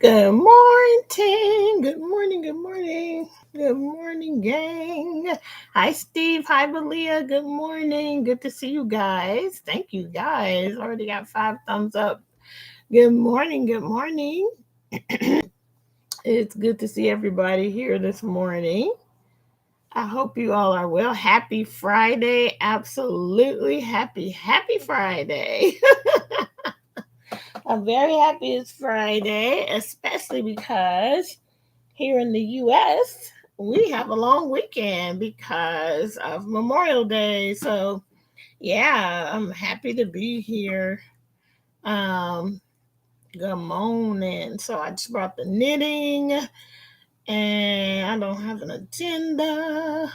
Good morning. Good morning. Good morning. Good morning, gang. Hi, Steve. Hi, Valia. Good morning. Good to see you guys. Thank you, guys. Already got 5 thumbs up. Good morning. Good morning. It's good to see everybody here this morning. I hope you all are well. Happy Friday. Absolutely happy Friday. I'm very happy it's Friday, especially because here in the US, we have a long weekend because of Memorial Day. So, yeah, I'm happy to be here. Um, Good morning. So, I just brought the knitting and I don't have an agenda,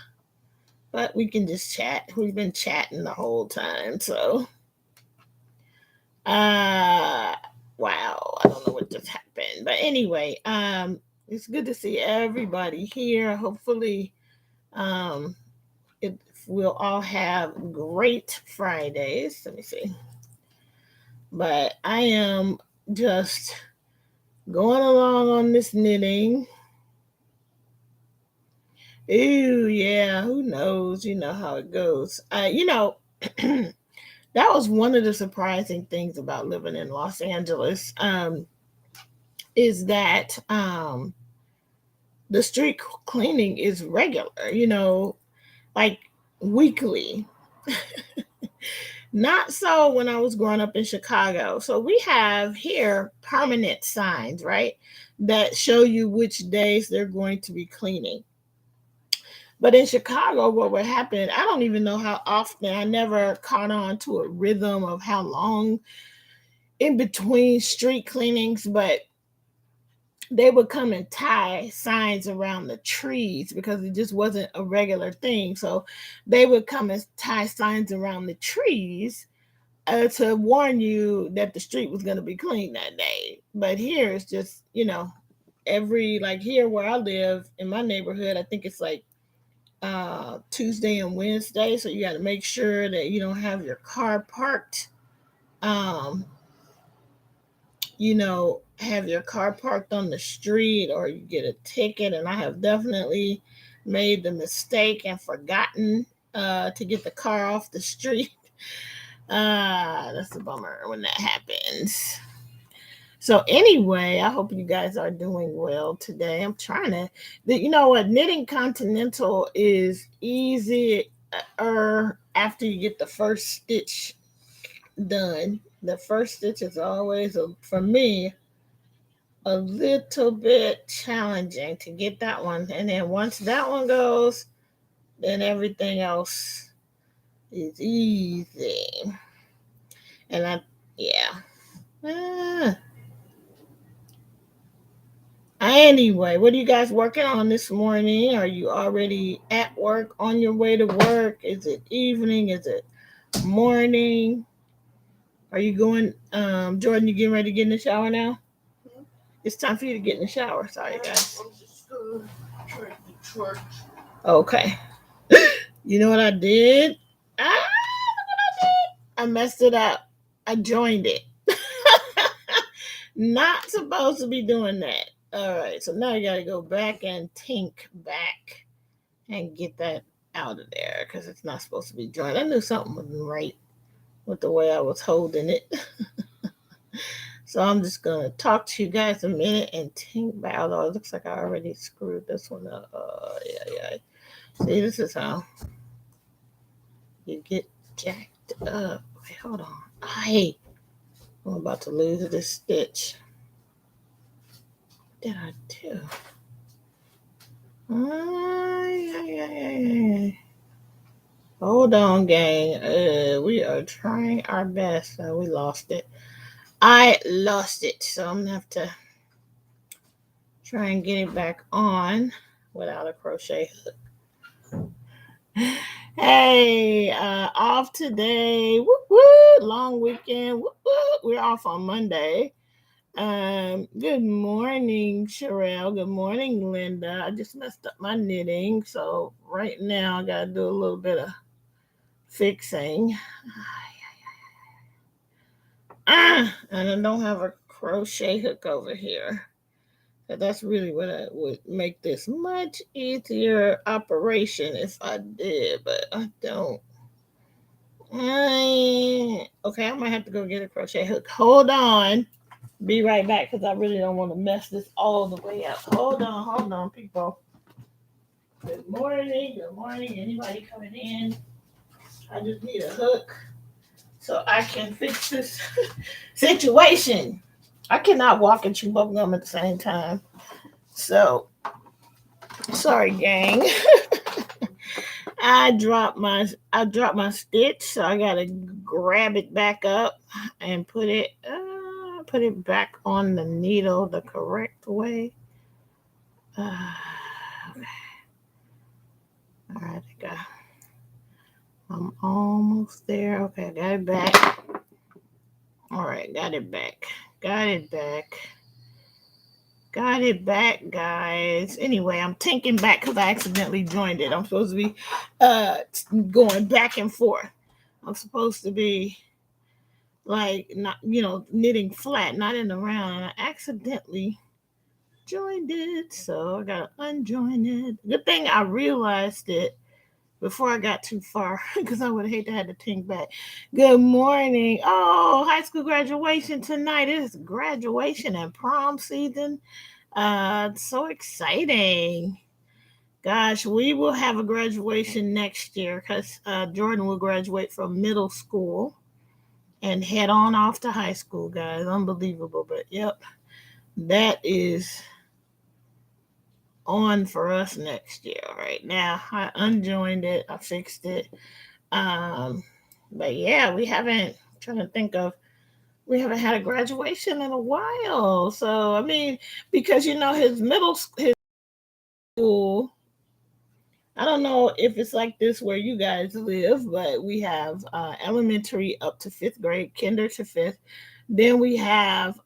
but we can just chat. We've been chatting the whole time. So, uh, wow, I don't know what just happened. But anyway, it's good to see everybody here. Hopefully, um, we'll all have great Fridays. Let me see. But I am just going along on this knitting. Ooh, yeah, who knows? You know how it goes. That was one of the surprising things about living in Los Angeles, is that the street cleaning is regular, like weekly. Not so when I was growing up in Chicago. So we have here permanent signs, right? That show you which days they're going to be cleaning. But in Chicago, what would happen, I don't even know how often, I never caught on to a rhythm of how long in between street cleanings, but they would come and tie signs around the trees because it just wasn't a regular thing. So they would come and tie signs around the trees to warn you that the street was going to be clean that day. But here it's just, every, like here where I live in my neighborhood, I think it's like Tuesday and Wednesday. So you got to make sure that you don't have your car parked, um, have your car parked on the street or you get a ticket. And I have definitely made the mistake and forgotten to get the car off the street. That's a bummer when that happens. So anyway, I hope you guys are doing well today. I'm trying to, you know what, knitting continental is easy after you get the first stitch done. The first stitch is always, for me, a little bit challenging to get that one. And then once that one goes, then everything else is easy. And yeah. Ah. Anyway, what are you guys working on this morning? Are you already at work, on your way to work? Is it evening? Is it morning? Are you going, Jordan, you getting ready to get in the shower now? It's time for you to get in the shower. Sorry, guys. I'm just going to try to church. Okay. You know what I did? Look what I did. I messed it up. I joined it. Not supposed to be doing that. All right, so now you got to go back and tink back and get that out of there because it's not supposed to be joined. I knew something wasn't right with the way I was holding it. So I'm just going to talk to you guys a minute and tink back. Although it looks like I already screwed this one up. Yeah. See, this is how you get jacked up. Wait, hold on. I'm about to lose this stitch. What did I do? Hold on, gang. We are trying our best. We lost it. I lost it, so I'm gonna have to try and get it back on without a crochet hook. Hey, off today. Woo woo! Long weekend. Woo woo! We're off on Monday. Good morning, Sherelle. Good morning, Linda. I just messed up my knitting, so right now I gotta do a little bit of fixing. And I don't have a crochet hook over here. That's really what I would make this much easier operation if I did, but I don't. Okay, I might have to go get a crochet hook. Hold on. Be right back because I really don't want to mess this all the way up. Hold on, people. Good morning. Good morning. Anybody coming in? I just need a hook so I can fix this situation. I cannot walk and chew bubble gum at the same time. So sorry, gang. I dropped my stitch, so I gotta grab it back up and put it back on the needle the correct way. Okay. All right, I'm almost there. Okay, I got it back. All right, got it back. Got it back. Got it back, guys. Anyway, I'm taking back because I accidentally joined it. I'm supposed to be uh going back and forth. I'm supposed to be like not knitting flat, not in the round, and I accidentally joined it. So I gotta unjoin it. Good thing I realized it before I got too far because I would hate to have to think back. Good morning. Oh, high school graduation tonight. It is graduation and prom season. So exciting. Gosh, we will have a graduation next year because Jordan will graduate from middle school and head on off to high school, guys. Unbelievable. But yep, that is on for us next year. Right now, I unjoined it, I fixed it. Um, but yeah, we haven't. I'm trying to think of. We haven't had a graduation in a while. So I mean, because his school. I don't know if it's like this where you guys live, but we have elementary up to fifth grade, kinder to fifth. Then we have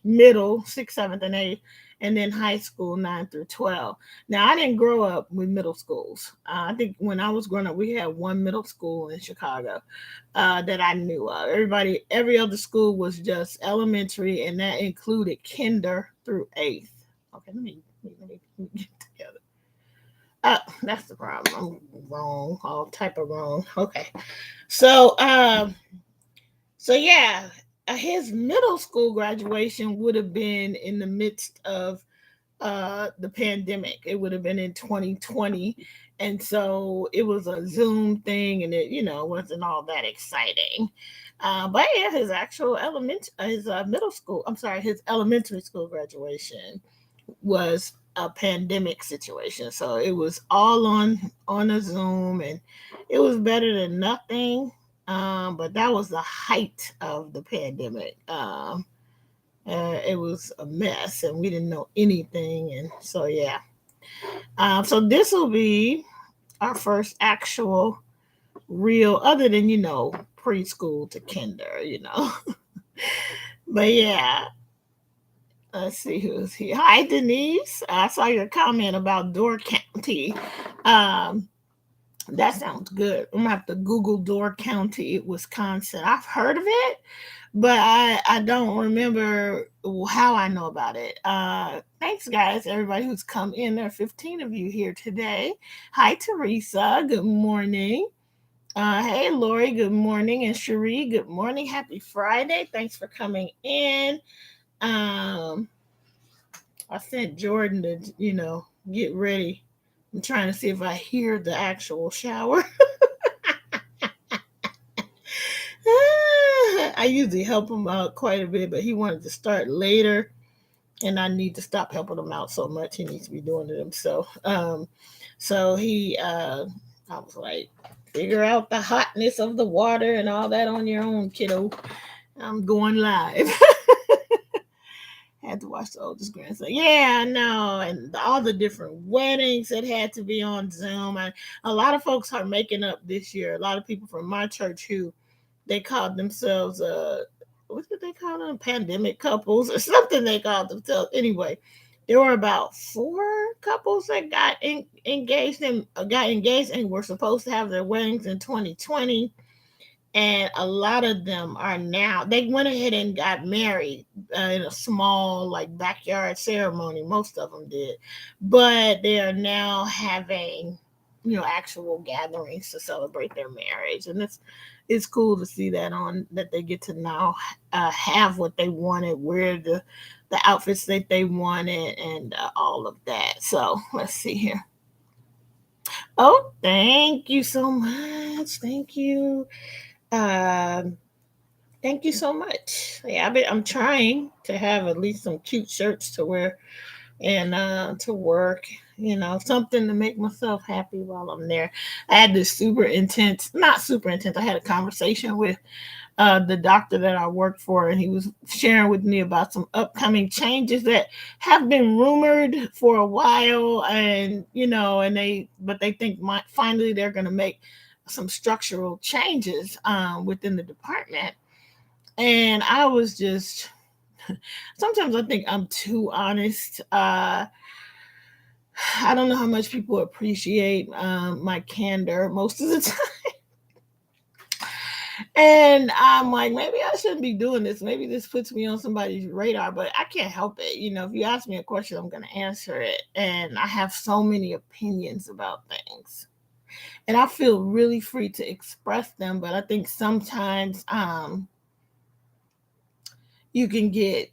middle, sixth, seventh, and eighth, and then high school, 9 through 12. Now, I didn't grow up with middle schools. I think when I was growing up, we had one middle school in Chicago that I knew of. Every other school was just elementary, and that included kinder through eighth. Okay, let me get together. That's the problem. I'm wrong, all type of wrong. Okay, so yeah, his middle school graduation would have been in the midst of the pandemic. It would have been in 2020, and so it was a Zoom thing, and it wasn't all that exciting. But yeah, his middle school. I'm sorry, his elementary school graduation was a pandemic situation. So it was all on a Zoom, and it was better than nothing. But that was the height of the pandemic. It was a mess, and we didn't know anything, and so yeah. So this will be our first actual real, other than preschool to kinder. But yeah, let's see who's here. Hi, Denise. I saw your comment about Door County. Um, that sounds good. I'm gonna have to Google Door County, Wisconsin. I've heard of it, but I don't remember how I know about it. Thanks, guys, everybody who's come in. There are 15 of you here today. Hi, Teresa. Good morning. Hey, Lori. Good morning, and Cherie. Good morning. Happy Friday. Thanks for coming in. Um, I sent Jordan to, get ready. I'm trying to see if I hear the actual shower. I usually help him out quite a bit, but he wanted to start later, and I need to stop helping him out so much. He needs to be doing it himself. So I was like, figure out the hotness of the water and all that on your own, kiddo. I'm going live. Had to watch the oldest grandson. Yeah, I know. And all the different weddings that had to be on Zoom. And a lot of folks are making up this year. A lot of people from my church who they called themselves what did they call them? Pandemic couples or something they called themselves. Anyway, there were about 4 couples that engaged and were supposed to have their weddings in 2020. and a lot of them are now, they went ahead and got married in a small like backyard ceremony. Most of them did, but they are now having, actual gatherings to celebrate their marriage, and it's cool to see that on that they get to now have what they wanted, wear the outfits that they wanted, and all of that. So let's see here. Oh, thank you so much. Thank you. Um, Thank you so much. Yeah, I'm trying to have at least some cute shirts to wear and to work. Something to make myself happy while I'm there. I had this super intense, not super intense. I had a conversation with the doctor that I worked for, and he was sharing with me about some upcoming changes that have been rumored for a while, and but they think finally they're going to make some structural changes within the department. And I was just, sometimes I think I'm too honest. I don't know how much people appreciate my candor most of the time. And I'm like, maybe I shouldn't be doing this. Maybe this puts me on somebody's radar, but I can't help it. If you ask me a question, I'm going to answer it. And I have so many opinions about things. And I feel really free to express them, but I think sometimes you can get,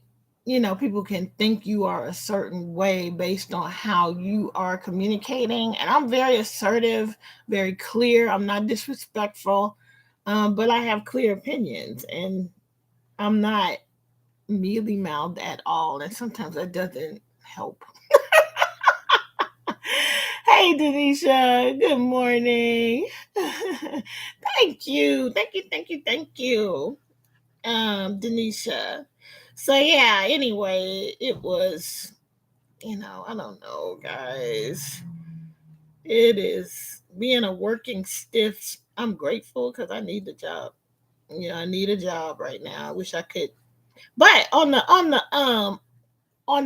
people can think you are a certain way based on how you are communicating. And I'm very assertive, very clear. I'm not disrespectful, but I have clear opinions, and I'm not mealy mouthed at all. And sometimes that doesn't help. Hey, Denisha. Good morning. Thank you. Thank you. Thank you. Thank you. Denisha. So yeah, anyway, it was, I don't know, guys. It is being a working stiff. I'm grateful because I need the job. I need a job right now. I wish I could. But on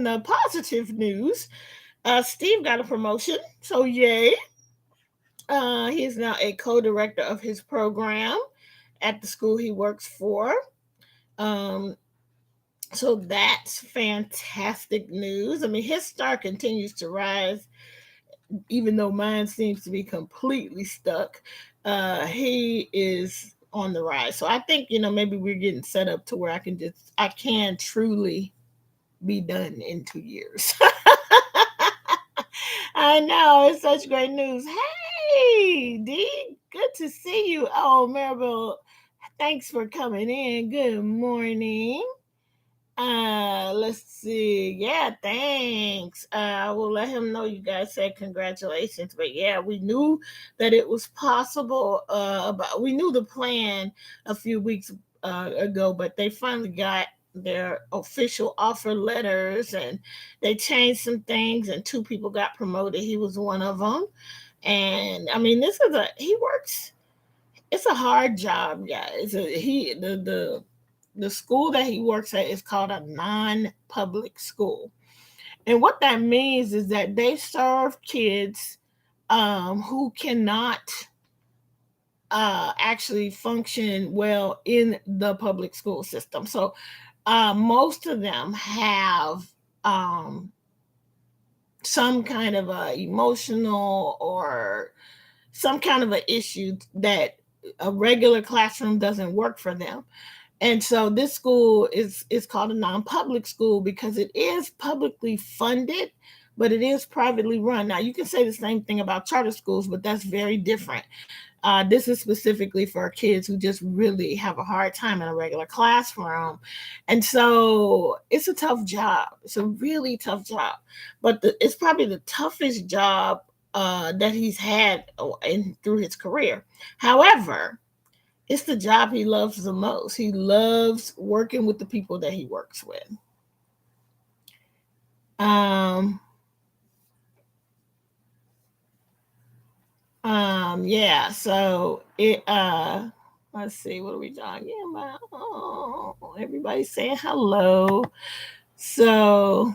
the positive news, Steve got a promotion. So yay. He is now a co-director of his program at the school he works for. Um, So that's fantastic news. I mean, his star continues to rise, even though mine seems to be completely stuck. He is on the rise. So I think, maybe we're getting set up to where I can truly be done in 2 years. I know, it's such great news. Hey, D, good to see you. Oh, Maribel, thanks for coming in. Good morning. Let's see. Yeah, thanks. I will let him know you guys said congratulations. But yeah, we knew that it was possible. About we knew the plan a few weeks ago, but they finally got their official offer letters, and they changed some things, and two people got promoted. He was one of them. And I mean, this is a he works. It's a hard job, guys. The school that he works at is called a non-public school. And what that means is that they serve kids who cannot actually function well in the public school system. So most of them have um, some kind of a emotional or some kind of an issue that a regular classroom doesn't work for them. And so this school is called a non-public school because it is publicly funded, but it is privately run. Now you can say the same thing about charter schools, but that's very different. This is specifically for kids who just really have a hard time in a regular classroom. And so it's a tough job. It's a really tough job, but it's probably the toughest job that he's had through his career. However, it's the job he loves the most. He loves working with the people that he works with. Um, yeah, so let's see, what are we talking about? Oh, everybody's saying hello. So,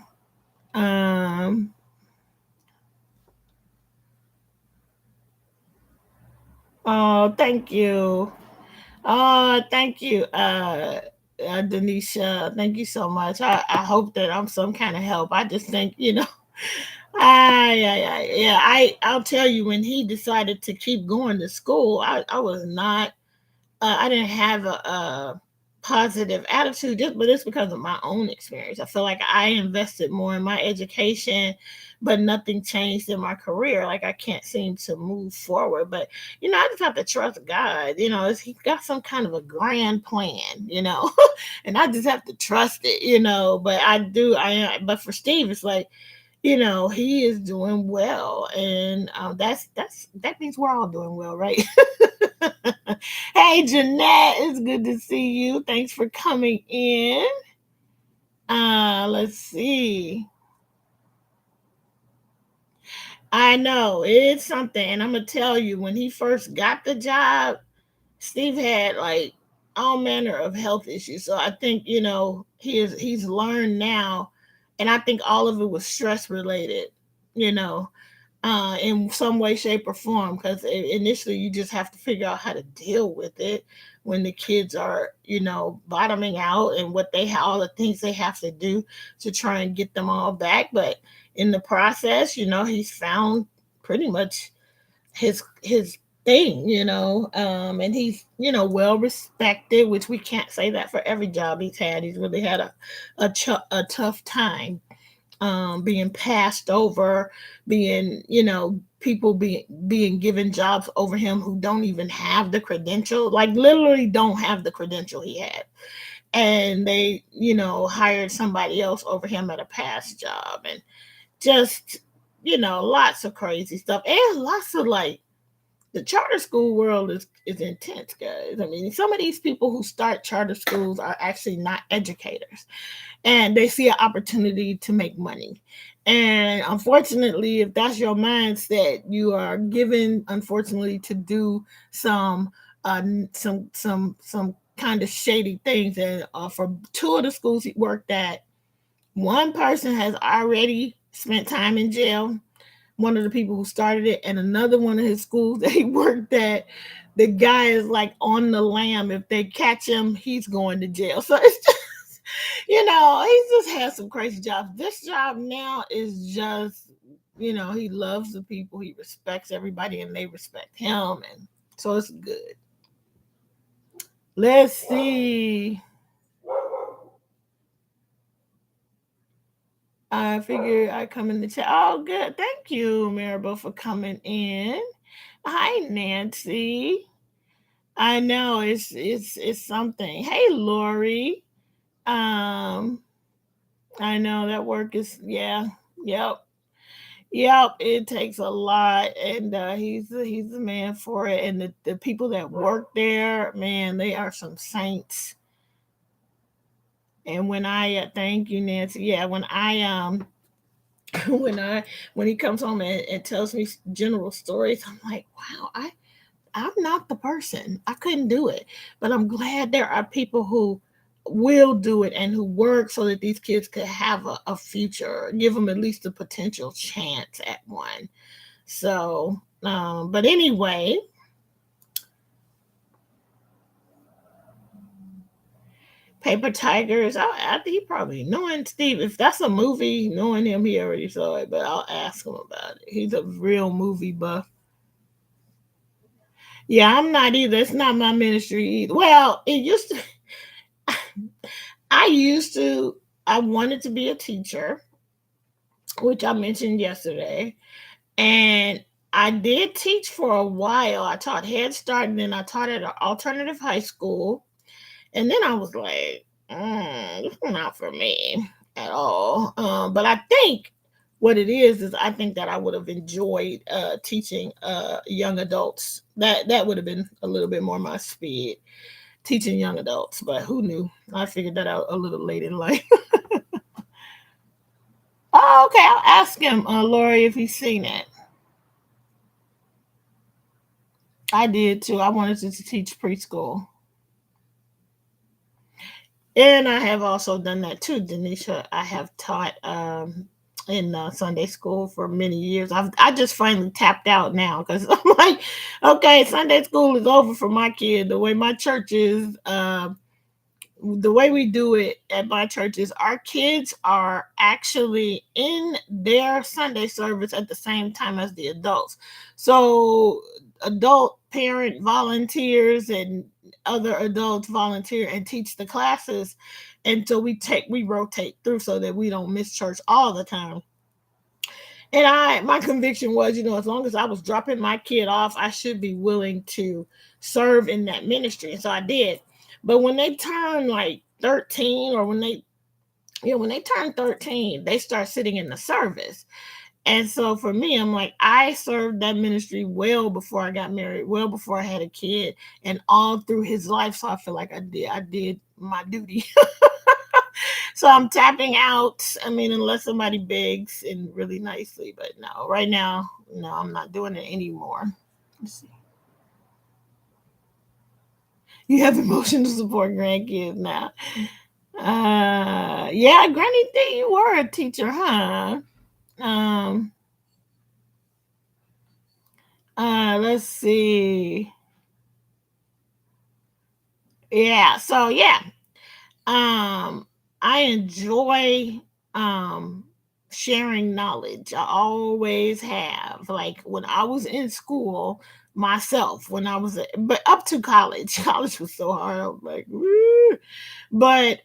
um, oh, thank you. Oh, thank you, Denisha. Thank you so much. I hope that I'm some kind of help. I just think, I'll tell you, when he decided to keep going to school, I was not, I didn't have a positive attitude, just, but it's because of my own experience. I feel like I invested more in my education, but nothing changed in my career. Like I can't seem to move forward. But I just have to trust God. He got some kind of a grand plan. And I just have to trust it. But I do. But for Steve, it's like, he is doing well, and that means we're all doing well, right? Hey, Jeanette, it's good to see you. Thanks for coming in. Let's see. I know it's something, and I'm gonna tell you, when he first got the job, Steve had like all manner of health issues. So I think he's learned now, and I think all of it was stress related. You know, in some way, shape, or form. Because initially, you just have to figure out how to deal with it when the kids are, bottoming out, and all the things they have to do to try and get them all back. But in the process, he's found pretty much his thing, and he's well respected, which we can't say that for every job he's had. He's really had a tough time being passed over, being, people being given jobs over him who don't even have the credential, like literally don't have the credential he had. And they, hired somebody else over him at a past job, and just, lots of crazy stuff, and lots of like, the charter school world is intense, guys. I mean, some of these people who start charter schools are actually not educators, and they see an opportunity to make money. And unfortunately, if that's your mindset, you are given, unfortunately, to do some some kind of shady things. And for two of the schools he worked at, one person has already spent time in jail, one of the people who started it, and another one of his schools that he worked at, the guy is like on the lam. If they catch him, he's going to jail. So it's just, he just has some crazy jobs. This job now is just, he loves the people, he respects everybody, and they respect him. And so it's good. Let's see. I figure I come in the chat. Oh, good. Thank you, Maribel, for coming in. Hi, Nancy. I know it's something. Hey, Lori. Um, I know that work is, yeah, yep, yep. It takes a lot, and he's the man for it. And the people that work there, man, they are some saints. And when I thank you, Nancy. Yeah, when I when I when he comes home and tells me general stories, I'm like, wow, I'm not the person. I couldn't do it. But I'm glad there are people who will do it and who work so that these kids could have a future, give them at least a potential chance at one. So, but anyway, Paper Tigers, I he probably, knowing Steve, if that's a movie, knowing him, he already saw it, but I'll ask him about it. He's a real movie buff. Yeah, I'm not either. It's not my ministry either. Well, it used to, I used to, I wanted to be a teacher, which I mentioned yesterday. And I did teach for a while. I taught Head Start, and then I taught at an alternative high school. And then I was like, this is not for me at all. But I think what it is I think that I would have enjoyed teaching young adults. That would have been a little bit more my speed, teaching young adults. But who knew? I figured that out a little late in life. Oh, okay. I'll ask him, Lori, if he's seen it. I did too. I wanted to teach preschool. And I have also done that too, Denisha. I have taught in Sunday school for many years. I just finally tapped out now because I'm like, okay, Sunday school is over for my kid. The way my church is, the way we do it at my church is our kids are actually in their Sunday service at the same time as the adults. So adult parent volunteers and other adults volunteer and teach the classes. And so we rotate through so that we don't miss church all the time. And my conviction was, as long as I was dropping my kid off, I should be willing to serve in that ministry. And so I did. But when they turn like 13, or when they turn 13, they start sitting in the service. And so for me, I'm like, I served that ministry well before I got married, well before I had a kid, and all through his life. So I feel like I did my duty. So I'm tapping out. I mean, unless somebody begs and really nicely, but no, right now, no, I'm not doing it anymore. Let's see. You have emotional support grandkids now. Yeah, Granny D, you were a teacher, huh? Um, let's see. Yeah, so yeah, um, I enjoy sharing knowledge. I always have. Like when I was in school myself, when I was, but up to college, college was so hard. I was like, woo. But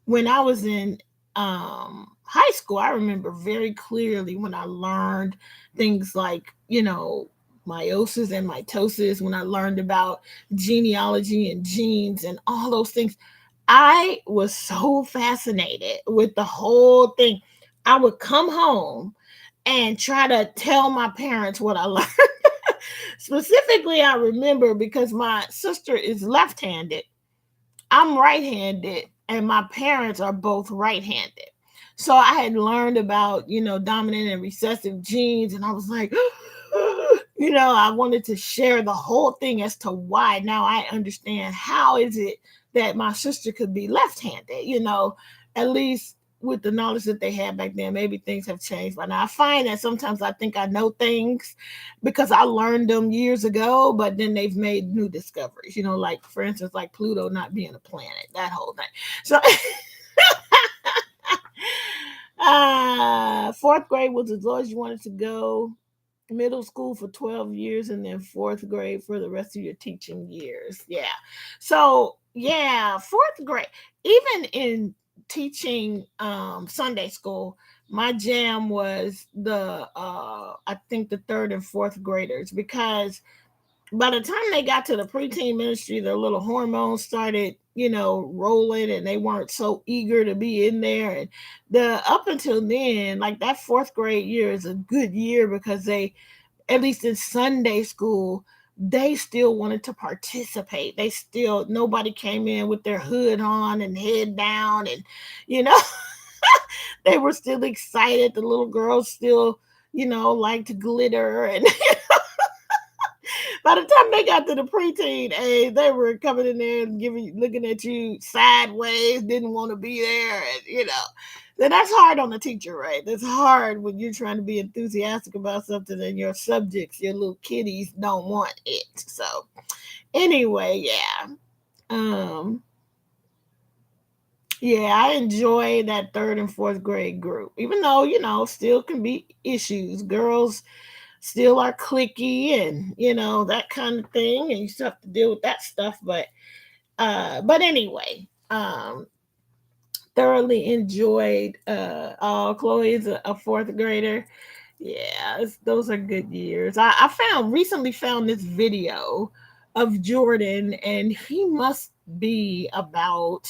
when I was in high school, I remember very clearly when I learned things like, meiosis and mitosis, when I learned about genealogy and genes and all those things. I was so fascinated with the whole thing. I would come home and try to tell my parents what I learned. Specifically, I remember because my sister is left handed, I'm right handed, and my parents are both right handed. So I had learned about, dominant and recessive genes, and I was like, I wanted to share the whole thing as to why. Now I understand how is it that my sister could be left handed, at least with the knowledge that they had back then. Maybe things have changed by now. I find that sometimes I think I know things because I learned them years ago, but then they've made new discoveries, like for instance, like Pluto not being a planet, that whole thing. So fourth grade was as low as you wanted to go. Middle school for 12 years, and then fourth grade for the rest of your teaching years. Yeah. So yeah, fourth grade, even in teaching Sunday school, my jam was the I think the third and fourth graders, because by the time they got to the preteen ministry, their little hormones started, rolling, and they weren't so eager to be in there. And the up until then, like that fourth grade year is a good year because they, at least in Sunday school, they still wanted to participate. They still, nobody came in with their hood on and head down, and you know, they were still excited. The little girls still, liked glitter, and by the time they got to the preteen age, they were coming in there and looking at you sideways, didn't want to be there, and then that's hard on the teacher, right? That's hard when you're trying to be enthusiastic about something and your subjects, your little kiddies, don't want it. So anyway, yeah. Um, yeah, I enjoy that third and fourth grade group, even though, still can be issues. Girls still are clicky and, that kind of thing. And you still have to deal with that stuff. But anyway, thoroughly enjoyed, Chloe is a fourth grader. Yeah, those are good years. I recently found this video of Jordan, and he must be about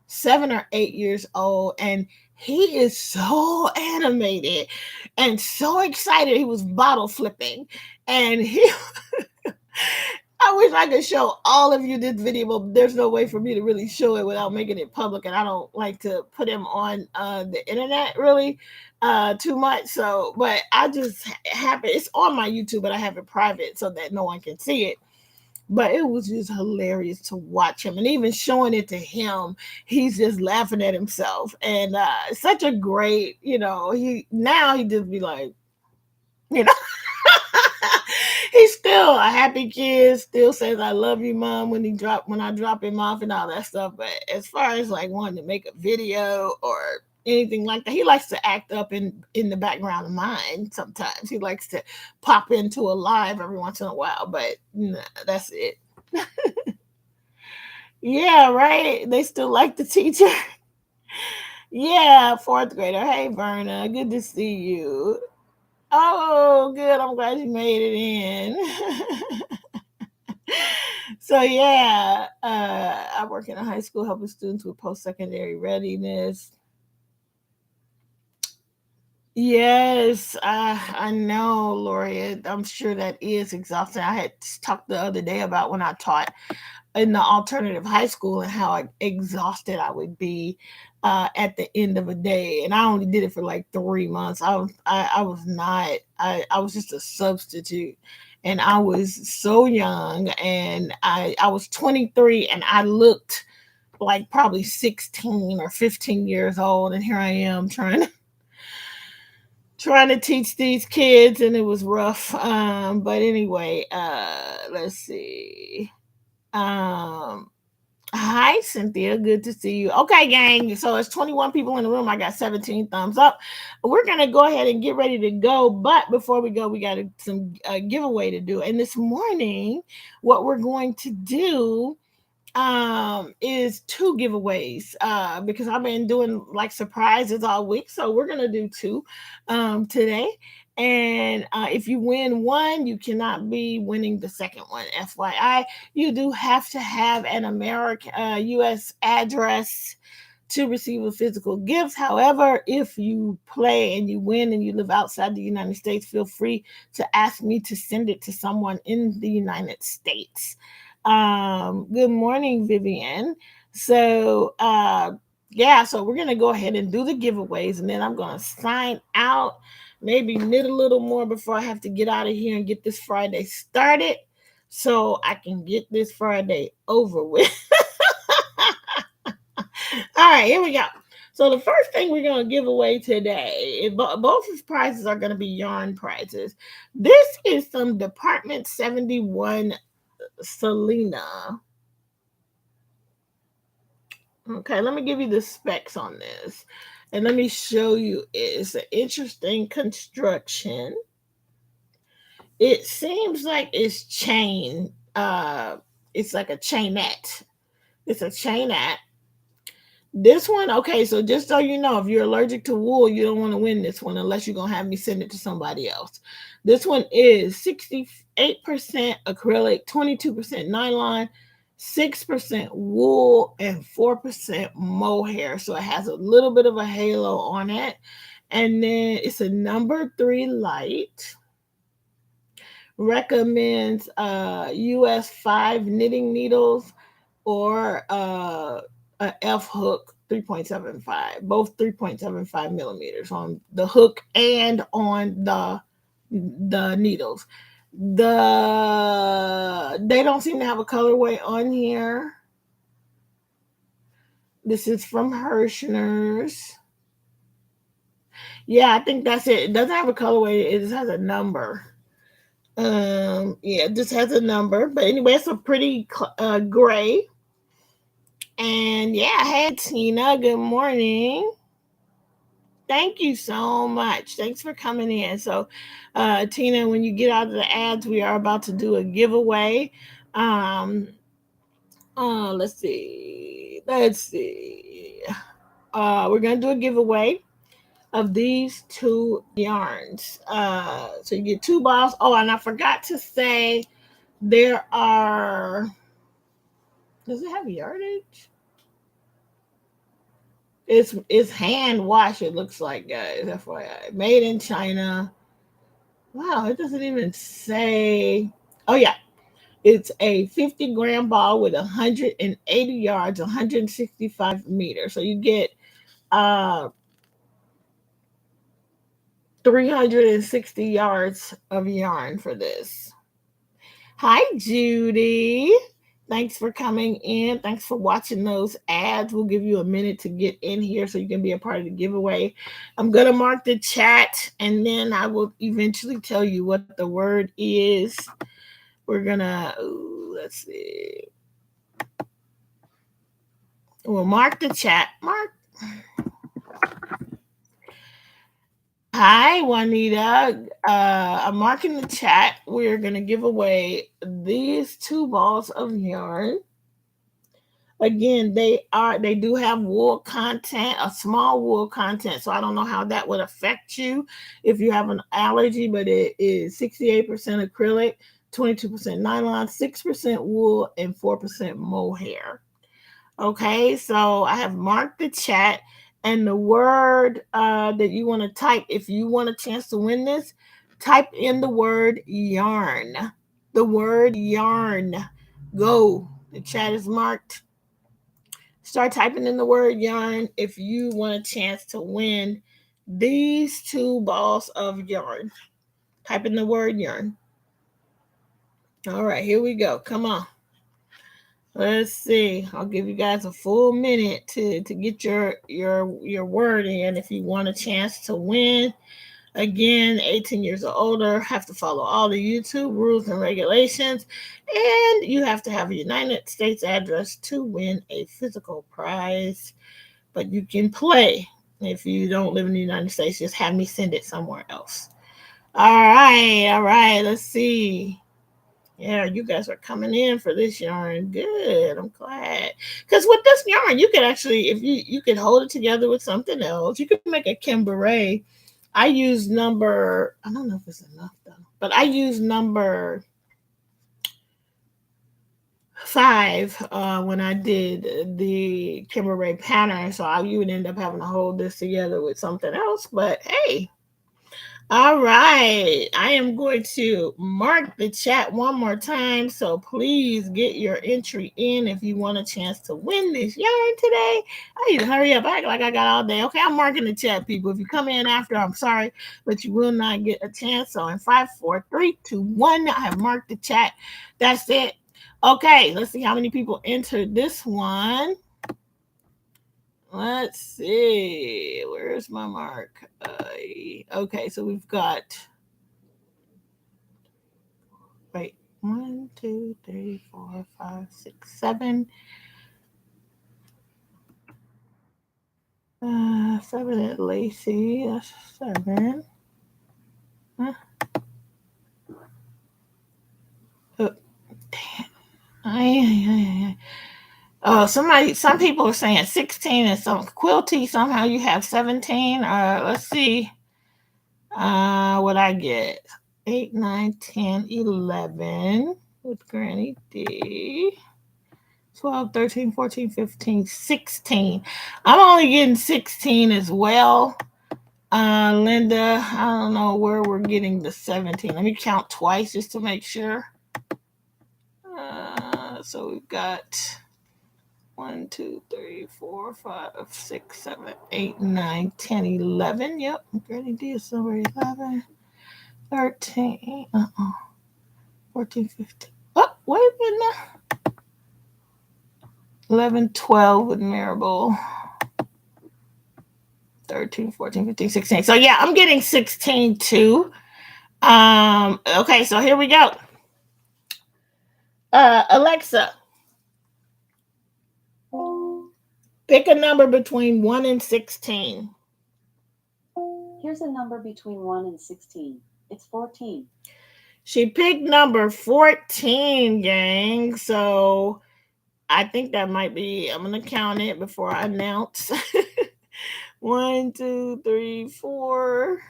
7 or 8 years old, and he is so animated and so excited. He was bottle flipping, and he I wish I could show all of you this video, but there's no way for me to really show it without making it public, and I don't like to put him on the internet really too much. So, but I just have it. It's on my YouTube, but I have it private so that no one can see it. But it was just hilarious to watch him, and even showing it to him, he's just laughing at himself. And such a great, he now he just be like, you know, he's still a happy kid. Still says "I love you, mom" when I drop him off and all that stuff. But as far as like wanting to make a video or anything like that, he likes to act up in the background of mine. Sometimes he likes to pop into a live every once in a while, but nah, that's it. Yeah, right. They still like the teacher. Yeah, fourth grader. Hey, Verna, good to see you. Oh, good. I'm glad you made it in. So yeah, I work in a high school helping students with post-secondary readiness. Yes, I know, Laureate. I'm sure that is exhausting. I had talked the other day about when I taught in the alternative high school and how exhausted I would be at the end of a day. And I only did it for like 3 months. I was not. I was just a substitute, and I was so young, and I was 23, and I looked like probably 16 or 15 years old, and here I am trying to teach these kids, and it was rough. But anyway, let's see. Um, Hi, Cynthia. Good to see you. Okay, gang. So it's 21 people in the room. I got 17 thumbs up. We're going to go ahead and get ready to go. But before we go, we got some giveaway to do. And this morning, what we're going to do is two giveaways because I've been doing like surprises all week, so we're gonna do two today. And if you win one, you cannot be winning the second one. FYI, you do have to have an American US address to receive a physical gift. However, if you play and you win and you live outside the United States, feel free to ask me to send it to someone in the United States. Good morning, Vivian. So, yeah, so we're going to go ahead and do the giveaways, and then I'm going to sign out, maybe knit a little more before I have to get out of here and get this Friday started so I can get this Friday over with. All right, here we go. So the first thing we're going to give away today, both of prizes are going to be yarn prizes. This is some Department 71 Selena. Okay, let me give you the specs on this. And let me show you. It's an interesting construction. It seems like it's chain. It's like a chainette. It's a chainette. This one, okay, so just so you know, if you're allergic to wool, you don't want to win this one unless you're going to have me send it to somebody else. This one is 68% acrylic, 22% nylon, 6% wool, and 4% mohair. So it has a little bit of a halo on it. And then it's a number 3 light. Recommends US 5 knitting needles or a F hook 3.75, both 3.75 millimeters on the hook and on the needles. They don't seem to have a colorway on here. This is from Hirschner's. Yeah, I think that's it. It doesn't have a colorway. It just has a number. Yeah, it just has a number. But anyway, it's a pretty gray. And yeah, hey Tina, good morning. Thank you so much. Thanks for coming in. So, Tina, when you get out of the ads, we are about to do a giveaway. Um, let's see. Let's see. We're gonna do a giveaway of these two yarns. So you get two balls. Oh, and I forgot to say there are. Does it have yardage? It's hand wash. It looks like, guys. FYI, made in China. Wow, it doesn't even say. Oh yeah, it's a 50-gram ball with 180 yards, 165 meters. So you get 360 yards of yarn for this. Hi, Judy. Thanks for coming in. Thanks for watching those ads. We'll give you a minute to get in here so you can be a part of the giveaway. I'm going to mark the chat and then I will eventually tell you what the word is. We're going to, let's see. We'll mark the chat. Mark. Hi, Juanita. I'm marking the chat. We're going to give away these 2 balls of yarn. Again, they do have wool content, a small wool content. So I don't know how that would affect you if you have an allergy, but it is 68% acrylic, 22% nylon, 6% wool, and 4% mohair. Okay, so I have marked the chat, and the word that you want to type, if you want a chance to win this, type in the word yarn. The word yarn. Go. The chat is marked. Start typing in the word yarn if you want a chance to win these 2 balls of yarn. Type in the word yarn. All right, here we go. Come on. Let's see. I'll give you guys a full minute to get your word in if you want a chance to win. Again, 18 years or older, have to follow all the YouTube rules and regulations, and you have to have a United States address to win a physical prize. But you can play. If you don't live in the United States, just have me send it somewhere else. All right. Let's see. Yeah, you guys are coming in for this yarn. Good. I'm glad. Because with this yarn, you could actually, if you could hold it together with something else, you could make a Kimberley. I use number, I don't know if it's enough though, but I use number 5 when I did the Kimberley pattern. So you would end up having to hold this together with something else. But hey, all right. I am going to mark the chat one more time. So please get your entry in if you want a chance to win this yarn today. I need to hurry up. I act like I got all day. Okay, I'm marking the chat, people. If you come in after, I'm sorry, but you will not get a chance. So in 5, 4, 3, 2, 1, I have marked the chat. That's it. Okay, let's see how many people entered this one. Let's see. Where's my mark? Okay, so we've got. Wait. 1, 2, 3, 4, 5, 6, 7. 7 at Lacey. That's 7. Huh? Oh, damn. Oh, some people are saying 16 and some Quilty. Somehow you have 17. Let's see what I get. 8, 9, 10, 11 with Granny D. 12, 13, 14, 15, 16. I'm only getting 16 as well. Linda, I don't know where we're getting the 17. Let me count twice just to make sure. So we've got 1, 2, 3, 4, 5, 6, 7, 8, 9, 10, 11. Yep, Granny D is somewhere 11, 13, 14, 15. Oh, wait a minute. 11, 12 with Marable. 13, 14, 15, 16. So yeah, I'm getting 16 too. Okay, so here we go. Alexa, pick a number between 1 and 16. Here's a number between 1 and 16. It's 14. She picked number 14, gang. So I think that might be, I'm going to count it before I announce. 1, 2, 3, 4.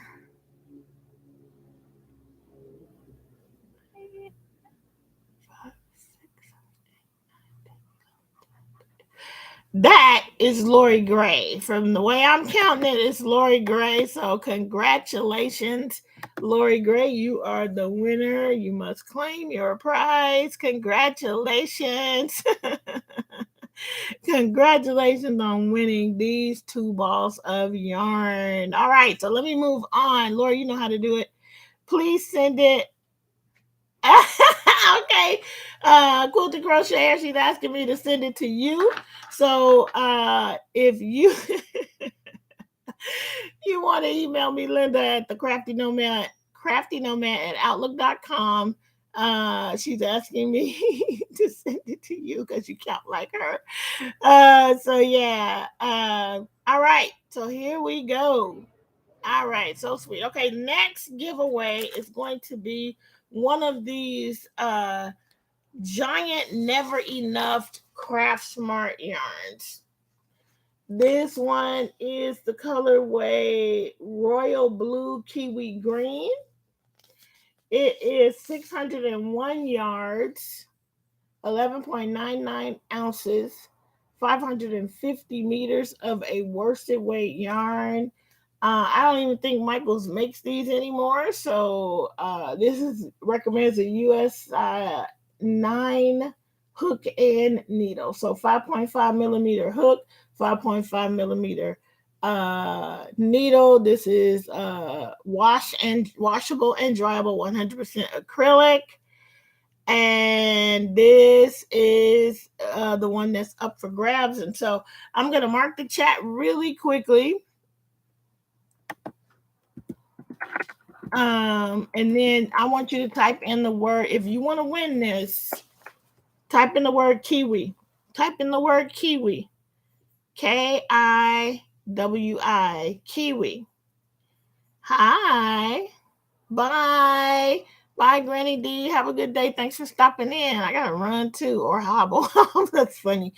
That is Lori Gray. From the way I'm counting it, it's Lori Gray. So congratulations, Lori Gray. You are the winner. You must claim your prize. Congratulations. Congratulations on winning these 2 balls of yarn. All right, so let me move on. Lori, you know how to do it. Please send it Okay. Quilty Crocheter, she's asking me to send it to you. So if you you want to email me, Linda, at the Crafty Nomad at outlook.com. She's asking me to send it to you because you count like her. So yeah. All right. So here we go. All right, so sweet. Okay, next giveaway is going to be one of these giant never enough craft smart yarns. This one is the colorway Royal Blue Kiwi Green. It is 601 yards, 11.99 ounces, 550 meters of a worsted weight yarn. I don't even think Michaels makes these anymore. So this is recommends a US 9 hook and needle. So 5.5 millimeter hook, 5.5 millimeter needle. This is washable and dryable 100% acrylic. And this is the one that's up for grabs. And so I'm going to mark the chat really quickly. And then I want you to type in the word, if you want to win this, type in the word kiwi. Type in the word kiwi. Kiwi. Kiwi. Hi. Bye. Bye, Granny D. Have a good day. Thanks for stopping in. I got to run too, or hobble. That's funny.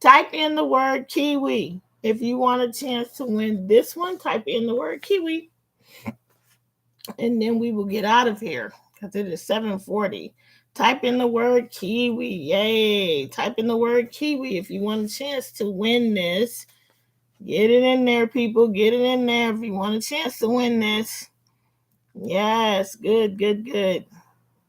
Type in the word kiwi. If you want a chance to win this one, type in the word kiwi. And then we will get out of here because it is 7:40. Type in the word kiwi. Yay. Type in the word kiwi if you want a chance to win this. Get it in there, people. Get it in there if you want a chance to win this. Yes. Good, good, good.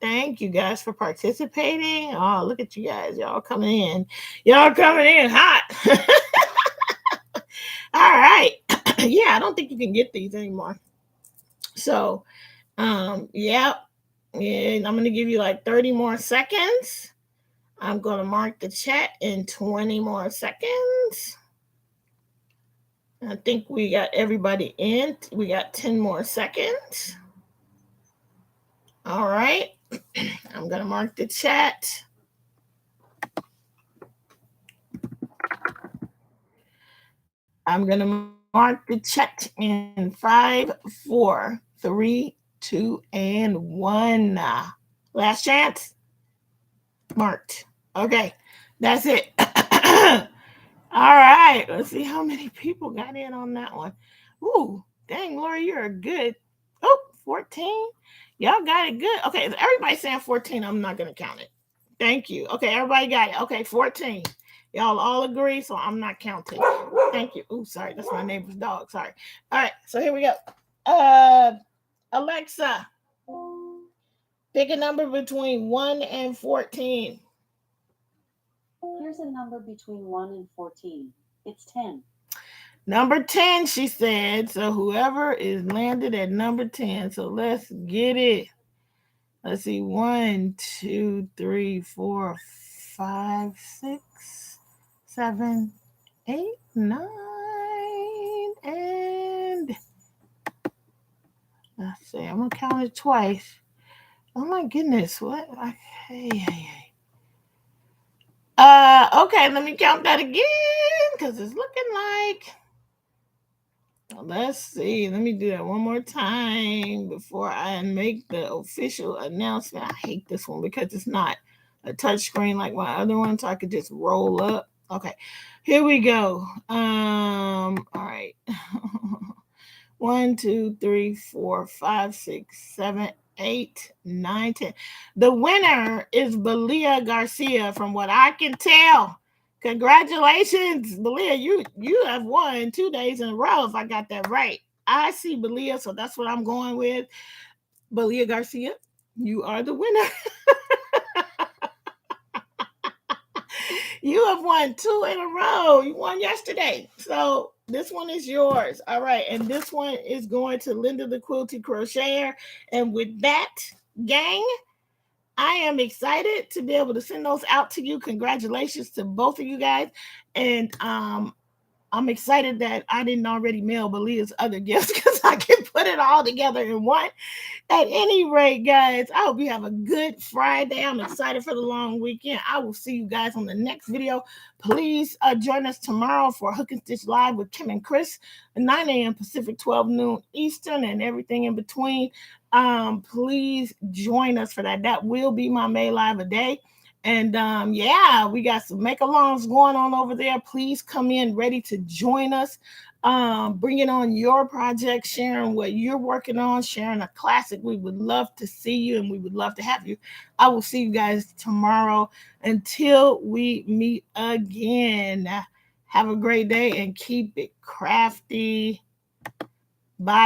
Thank you guys for participating. Oh, look at you guys. Y'all coming in. Y'all coming in hot. All right. Yeah, I don't think you can get these anymore. So, yeah. And I'm going to give you like 30 more seconds. I'm going to mark the chat in 20 more seconds. I think we got everybody in. We got 10 more seconds. All right. I'm going to mark the chat. I'm going to mark the chat in 5, 4, 3, 2, and 1. Last chance. Marked. Okay. That's it. All right. Let's see how many people got in on that one. Ooh, dang, Laura, you're good. Oh, 14. Y'all got it good. Okay, everybody saying 14. I'm not going to count it. Thank you. Okay, everybody got it. Okay, 14. Y'all all agree, so I'm not counting. Thank you. Ooh, sorry. That's my neighbor's dog. Sorry. All right, so here we go. Alexa, pick a number between 1 and 14. Here's a number between 1 and 14. It's 10. Number 10, she said. So whoever is landed at number 10. So let's get it. Let's see. 1, 2, 3, 4, 5, 6, 7, 8, 9. And let's see. I'm going to count it twice. Oh my goodness. What? Okay. Okay, let me count that again because it's looking like. Let's see. Let me do that one more time before I make the official announcement. I hate this one because it's not a touch screen like my other one, so I could just roll up. Okay, here we go. All right. 1, 2, 3, 4, 5, 6, 7, 8, 9, 10. The winner is Belia Garcia, from what I can tell. Congratulations, Belia. You have won 2 days in a row, if I got that right. I see Belia, so that's what I'm going with. Belia Garcia, you are the winner. You have won 2 in a row. You won yesterday. So this one is yours. All right. And this one is going to Linda the Quilty Crocheter. And with that, gang, I am excited to be able to send those out to you. Congratulations to both of you guys. And I'm excited that I didn't already mail Balia's other gifts because I can put it all together in one. At any rate, guys, I hope you have a good Friday. I'm excited for the long weekend. I will see you guys on the next video. Please join us tomorrow for Hook and Stitch Live with Kim and Chris, 9 a.m. Pacific, 12 noon Eastern, and everything in between. Please join us for that. That will be my May Live a day. And yeah, we got some make alongs going on over there. Please come in ready to join us. Bringing on your project, sharing what you're working on, sharing a classic. We would love to see you and we would love to have you. I will see you guys tomorrow. Until we meet again, have a great day and keep it crafty. Bye.